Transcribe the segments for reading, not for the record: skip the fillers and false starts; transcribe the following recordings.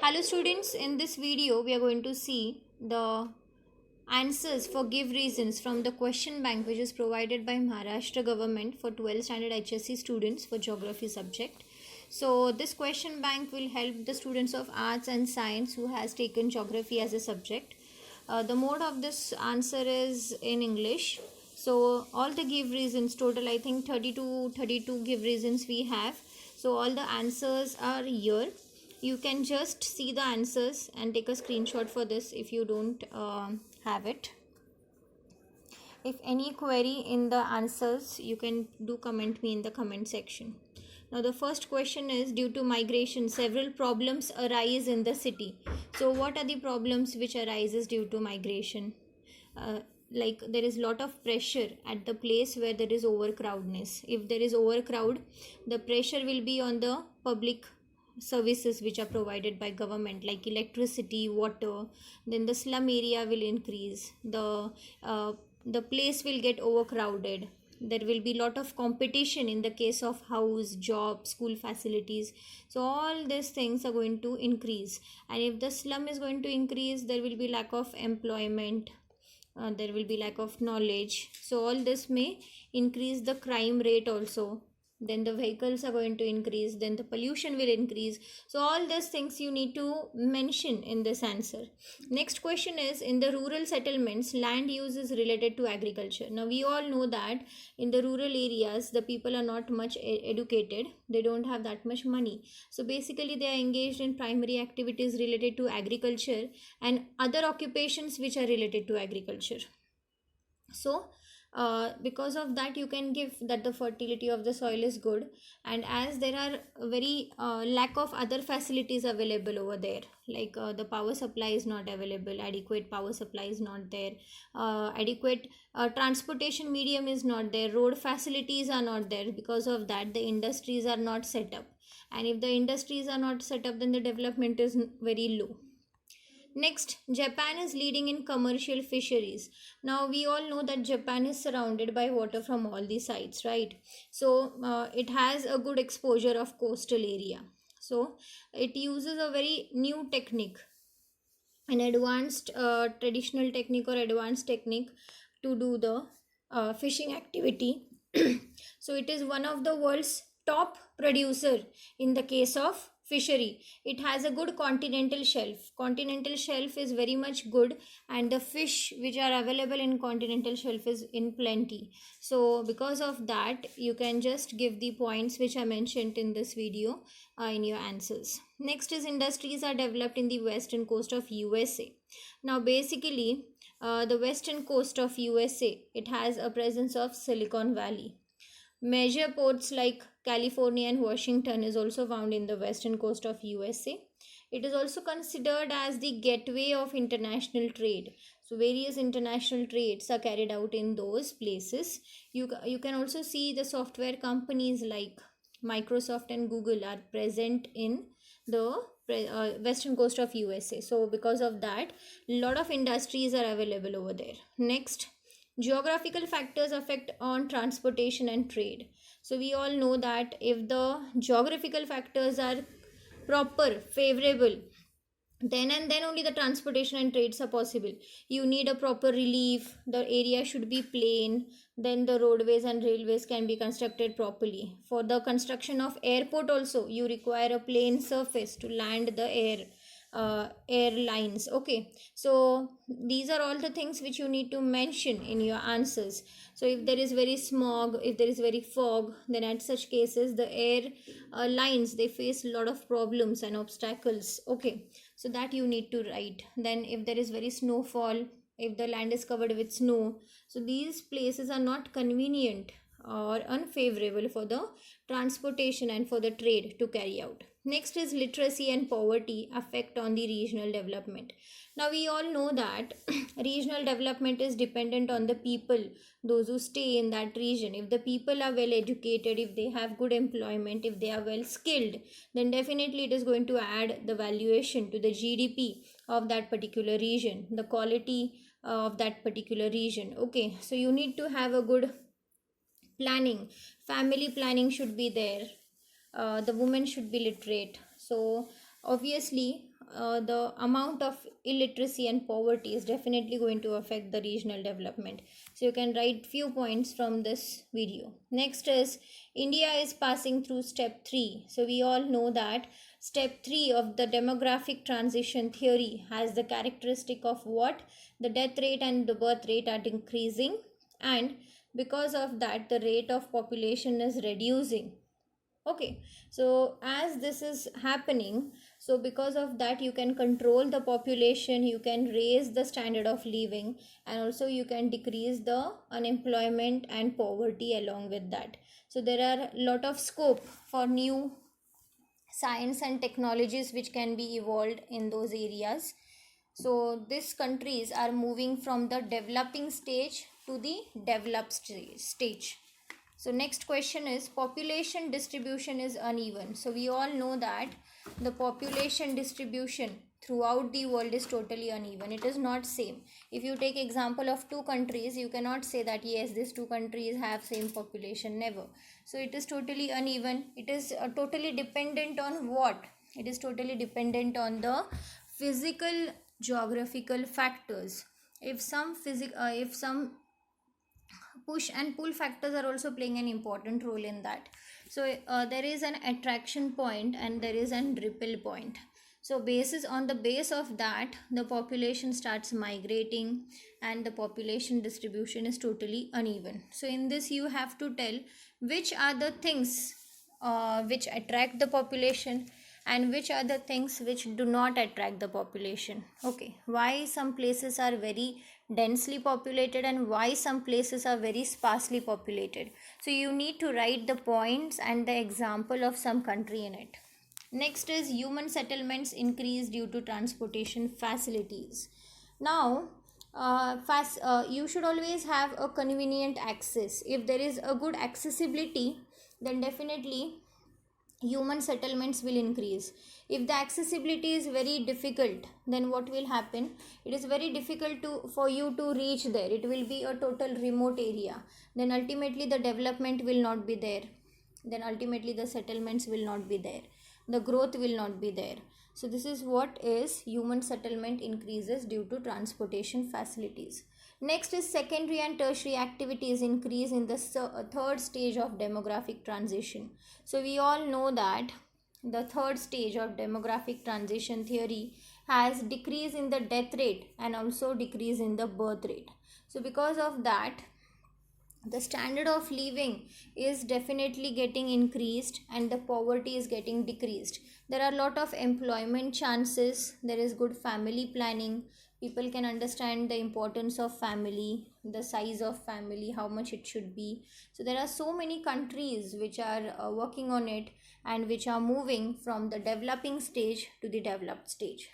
Hello students, in this video we are going to see the answers for give reasons from the question bank which is provided by Maharashtra government for 12th standard HSC students for geography subject. So this question bank will help the students of arts and science who has taken geography as a subject. The mode of this answer is in English. So all the give reasons, total I think 32 give reasons we have. So all the answers are here. You can just see the answers and take a screenshot for this if you don't have it. If any query in the answers, you can do comment me in the comment section. Now the first question is, due to migration several problems arise in the city. So what are the problems which arises due to migration? Like there is lot of pressure at the place where there is overcrowdness. If there is overcrowd, the pressure will be on the public services which are provided by government, like electricity, water. Then the slum area will increase, the place will get overcrowded, there will be lot of competition in the case of house, job, school facilities. So all these things are going to increase, and if the slum is going to increase, there will be lack of employment, there will be lack of knowledge. So all this may increase the crime rate also. Then the vehicles are going to increase, then the pollution will increase. So all these things you need to mention in this answer. Next question is, in the rural settlements land use is related to agriculture. Now we all know that in the rural areas the people are not much educated, they don't have that much money, so basically they are engaged in primary activities related to agriculture and other occupations which are related to agriculture. So because of that you can give that the fertility of the soil is good, and as there are very lack of other facilities available over there, like the power supply is not available, adequate power supply is not there, adequate transportation medium is not there, road facilities are not there. Because of that the industries are not set up, and if the industries are not set up, then the development is very low. Next, Japan is leading in commercial fisheries. Now, we all know that Japan is surrounded by water from all the sides, right? So, it has a good exposure of coastal area. So, it uses a very new technique, an advanced traditional technique or advanced technique to do the fishing activity. So it is one of the world's top producer in the case of fishery. It has a good continental shelf. Continental shelf is very much good, and the fish which are available in continental shelf is in plenty. So because of that you can just give the points which I mentioned in this video in your answers. Next is, industries are developed in the western coast of USA. Now basically the western coast of USA, it has a presence of Silicon Valley. Major ports like California and Washington is also found in the western coast of USA. It is also considered as the gateway of international trade. So various international trades are carried out in those places. You can also see the software companies like Microsoft and Google are present in the western coast of USA. So because of that, lot of industries are available over there. Next, geographical factors affect on transportation and trade. So we all know that if the geographical factors are proper, favorable, then and then only the transportation and trades are possible. You need a proper relief, the area should be plain, then the roadways and railways can be constructed properly. For the construction of airport also you require a plain surface to land the airlines. Okay, so these are all the things which you need to mention in your answers. So if there is very smog, if there is very fog, then at such cases the air lines, they face a lot of problems and obstacles. Okay, so that you need to write. Then if there is very snowfall, if the land is covered with snow, so these places are not convenient or unfavorable for the transportation and for the trade to carry out. Next is, literacy and poverty affect on the regional development. Now we all know that regional development is dependent on the people, those who stay in that region. If the people are well educated, if they have good employment, if they are well skilled, then definitely it is going to add the valuation to the GDP of that particular region, the quality of that particular region. Okay, so you need to have a good planning, family planning should be there, the woman should be literate. So obviously the amount of illiteracy and poverty is definitely going to affect the regional development. So you can write few points from this video. Next is India is passing through step 3. So we all know that step 3 of the demographic transition theory has the characteristic of what? The death rate and the birth rate are increasing, and because of that the rate of population is reducing. Okay, so as this is happening, so because of that you can control the population, you can raise the standard of living, and also you can decrease the unemployment and poverty along with that. So there are a lot of scope for new science and technologies which can be evolved in those areas. So these countries are moving from the developing stage to the developed stage. So next question is population distribution is uneven. So we all know that the population distribution throughout the world is totally uneven. It is not same. If you take example of two countries, you cannot say that yes, these two countries have same population. Never. So it is totally uneven. It is totally dependent on what? It is totally dependent on the physical geographical factors. If some push and pull factors are also playing an important role in that. So there is an attraction point and there is an repel point. So on the base of that, the population starts migrating and the population distribution is totally uneven. So in this you have to tell which are the things which attract the population and which are the things which do not attract the population. Okay, why some places are very densely populated and why some places are very sparsely populated. So you need to write the points and the example of some country in it. Next is human settlements increase due to transportation facilities. Now you should always have a convenient access. If there is a good accessibility, then definitely human settlements will increase. If the accessibility is very difficult, then what will happen? It is very difficult for you to reach there. It will be a total remote area. Then ultimately the development will not be there. Then ultimately the settlements will not be there. The growth will not be there. So this is what is human settlement increases due to transportation facilities. Next is secondary and tertiary activities increase in the third stage of demographic transition. So we all know that the third stage of demographic transition theory has decrease in the death rate and also decrease in the birth rate. So because of that, the standard of living is definitely getting increased and the poverty is getting decreased. There are a lot of employment chances, there is good family planning, people can understand the importance of family, the size of family, how much it should be. So there are so many countries which are working on it and which are moving from the developing stage to the developed stage.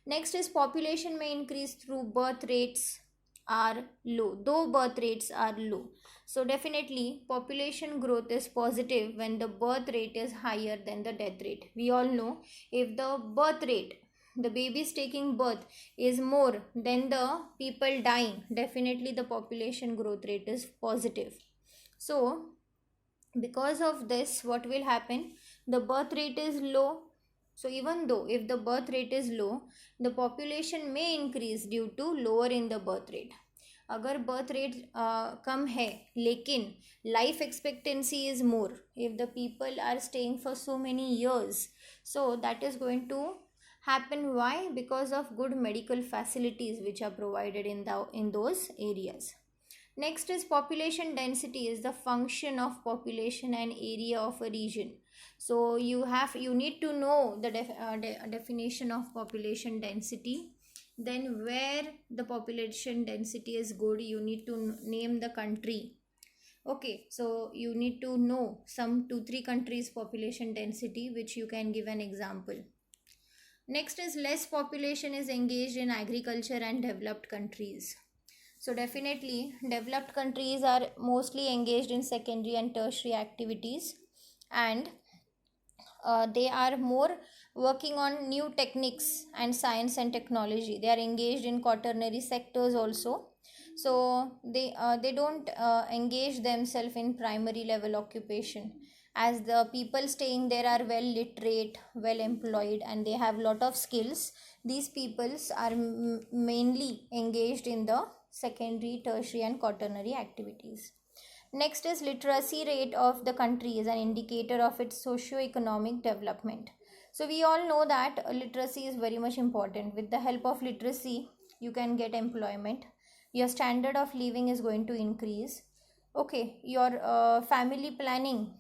Next is population may increase through birth rates are low, though birth rates are low. So definitely population growth is positive when the birth rate is higher than the death rate. We all know if the birth rate, the babies taking birth is more than the people dying, definitely the population growth rate is positive. So because of this, what will happen? The birth rate is low. So even though if the birth rate is low, the population may increase due to lower in the birth rate. अगर birth rate कम है लेकिन life expectancy is more, if the people are staying for so many years, so that is going to happen. Why? Because of good medical facilities which are provided in those areas. Next is population density is the function of population and area of a region. So you need to know the definition of population density. Then where the population density is good, you need to name the country. Okay, so you need to know some 2-3 countries population density which you can give an example. Next is less population is engaged in agriculture and developed countries. So definitely developed countries are mostly engaged in secondary and tertiary activities, and they are more working on new techniques and science and technology. They are engaged in quaternary sectors also. So they don't engage themselves in primary level occupation. as the people staying there are well literate, well employed, and they have lot of skills. These peoples are mainly engaged in the secondary, tertiary, and quaternary activities. Next is literacy rate of the country is an indicator of its socio-economic development. So we all know that literacy is very much important. With the help of literacy, you can get employment. Your standard of living is going to increase. Okay, your family planning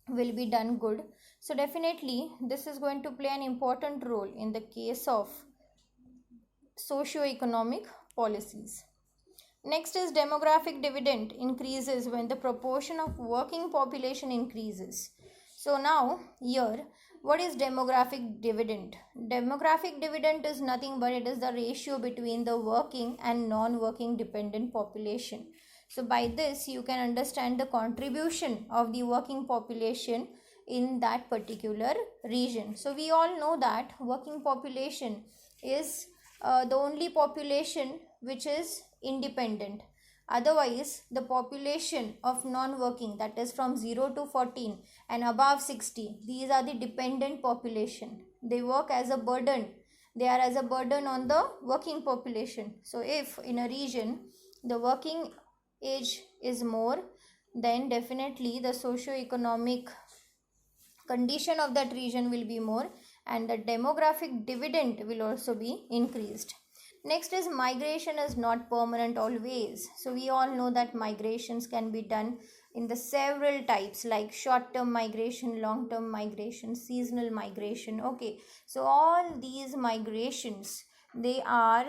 will be done good. So definitely this is going to play an important role in the case of socio-economic policies. Next is demographic dividend increases when the proportion of working population increases. So now here, what is demographic dividend? Demographic dividend is nothing but it is the ratio between the working and non-working dependent population. So by this you can understand the contribution of the working population in that particular region. So we all know that working population is the only population which is independent. Otherwise, the population of non-working, that is from 0 to 14 and above 60, these are the dependent population. They work as a burden. They are as a burden on the working population. So if in a region the working age is more, then definitely the socio-economic condition of that region will be more, and the demographic dividend will also be increased. Next is migration is not permanent always. So we all know that migrations can be done in the several types, like short-term migration, long-term migration, seasonal migration. Okay, so all these migrations, they are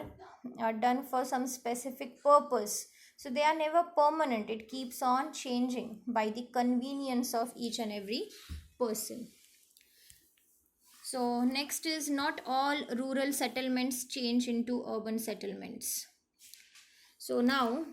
done for some specific purpose. So they are never permanent. It keeps on changing by the convenience of each and every person. So next is not all rural settlements change into urban settlements. So now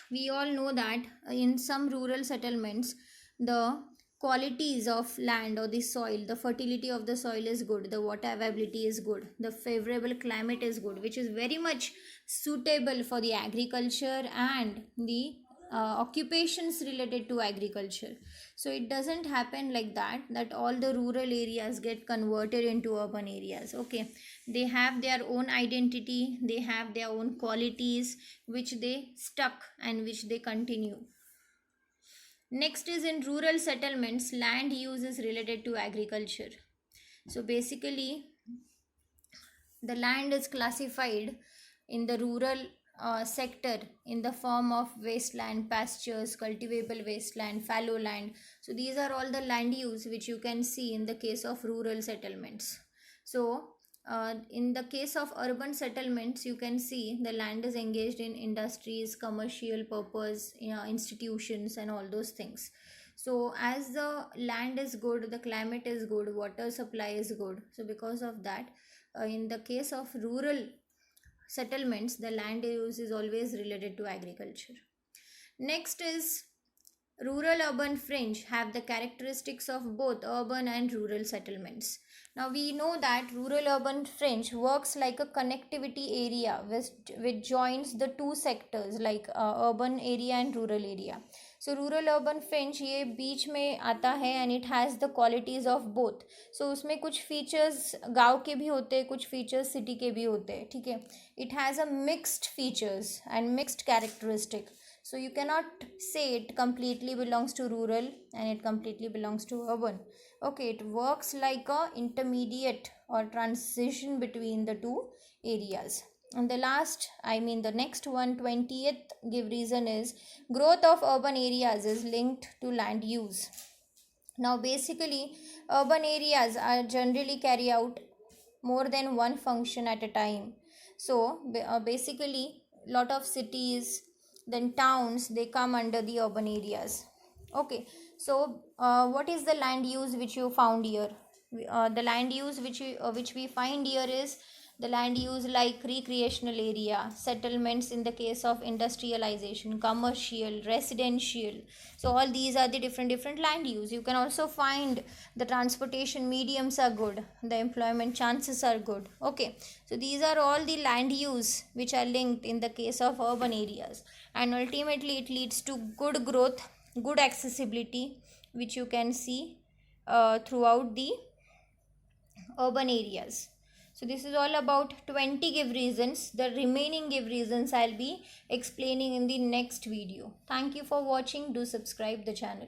we all know that in some rural settlements the qualities of land or the soil, the fertility of the soil is good, the water availability is good, the favorable climate is good, which is very much suitable for the agriculture and the occupations related to agriculture. So it doesn't happen like that all the rural areas get converted into urban areas. Okay, they have their own identity, they have their own qualities which they stuck and which they continue. Next is in rural settlements, land use is related to agriculture. So basically the land is classified in the rural sector in the form of wasteland, pastures, cultivable wasteland, fallow land. So these are all the land use which you can see in the case of rural settlements. So in the case of urban settlements, you can see the land is engaged in industries, commercial purpose, institutions, and all those things. So as the land is good, the climate is good, water supply is good. So because of that, in the case of rural settlements, the land use is always related to agriculture. Next is rural urban fringe have the characteristics of both urban and rural settlements. Now we know that rural urban fringe works like a connectivity area which joins the two sectors like urban area and rural area. So rural urban fringe ये बीच में आता है and it has the qualities of both. So उसमें कुछ features गांव के भी होते हैं, कुछ features city के भी होते हैं, ठीक है. It has a mixed features and mixed characteristic. So you cannot say it completely belongs to rural and it completely belongs to urban. Okay, it works like a intermediate or transition between the two areas. And the next one, 20th give reason is growth of urban areas is linked to land use. Now basically urban areas are generally carry out more than one function at a time. So basically lot of cities, then towns, they come under the urban areas. Okay, so what is the land use which you found here? The land use which we find here is the land use like recreational area, settlements in the case of industrialization, commercial, residential. So all these are the different land use. You can also find the transportation mediums are good, the employment chances are good. Okay, so these are all the land use which are linked in the case of urban areas, and ultimately it leads to good growth, good accessibility, which you can see throughout the urban areas. So this is all about 20 give reasons. The remaining give reasons I'll be explaining in the next video. Thank you for watching. Do subscribe the channel.